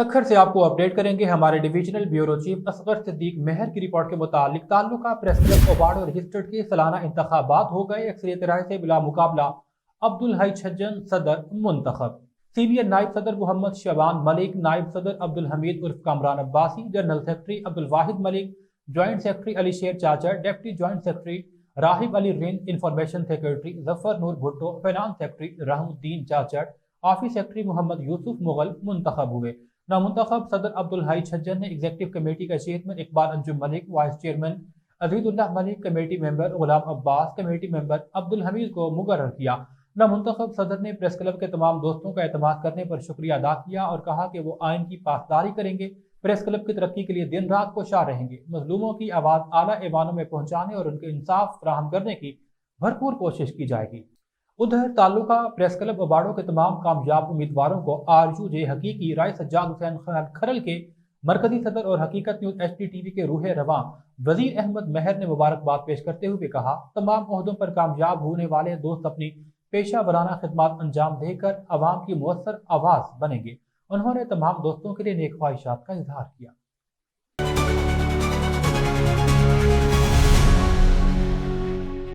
सखर से आपको अपडेट करेंगे। हमारे divisional bureau chief Asghar Siddiq Mehar की रिपोर्ट के मुताबिक ताल्लुका प्रेस क्लब अवार्ड और रजिस्टर्ड के सालाना इंतखाबात हो गए। अक्सरियत राय से बिला मुकाबला अब्दुल हई छज्जन सदर मुंतखब। सीनियर नायब सदर मोहम्मद शबान मलिक, नायब सदर अब्दुल हमीद उर्फ Kamran Abbasi, general secretary Abdul Wahid Malik, joint secretary Ali Sher Chachar, deputy joint secretary Rahib Ali Rind, information secretary Zafar Noor Bhutto, finance secretary Rahmuddin Chachar, office secretary Mohammad Yusuf Mughal मुंतखब हुए। नामुंतखब सदर अब्दुल हई छज्जन ने एग्जीक्यूटिव कमेटी का chairman Iqbal Anjum Malik, vice chairman Azizullah Malik, committee member Ghulam Abbas, committee member Abdul Hamid को मुकर्रर किया। नामुंतखब सदर ने प्रेस क्लब के तमाम दोस्तों का एतमाद करने पर शुक्रिया अदा किया और कहा कि वो आइन की पासदारी करेंगे, प्रेस क्लब की तरक्की के लिए दिन रात कोशार रहेंगे, मजलूमों की आवाज़ आला ऐवानों में पहुंचाने और उनके इंसाफ फराहम करने की भरपूर कोशिश की जाएगी। उधर ताल्लुका प्रेस क्लब अवार्डों के तमाम कामयाब उम्मीदवारों को आरजू जे हकीकी राय सज्जाद हुसैन खरल के मरकजी सदर और हकीकत न्यूज HTTV के रूह रवां वजीर अहमद मेहर ने मुबारकबाद पेश करते हुए कहा, तमाम ओहदों पर कामयाब होने वाले दोस्त अपनी पेशा वराना खिदमत अंजाम देकर अवाम की मुअस्सर आवाज़ बनेंगे। उन्होंने तमाम दोस्तों के लिए नेक ख्वाहिशात का इजहार किया।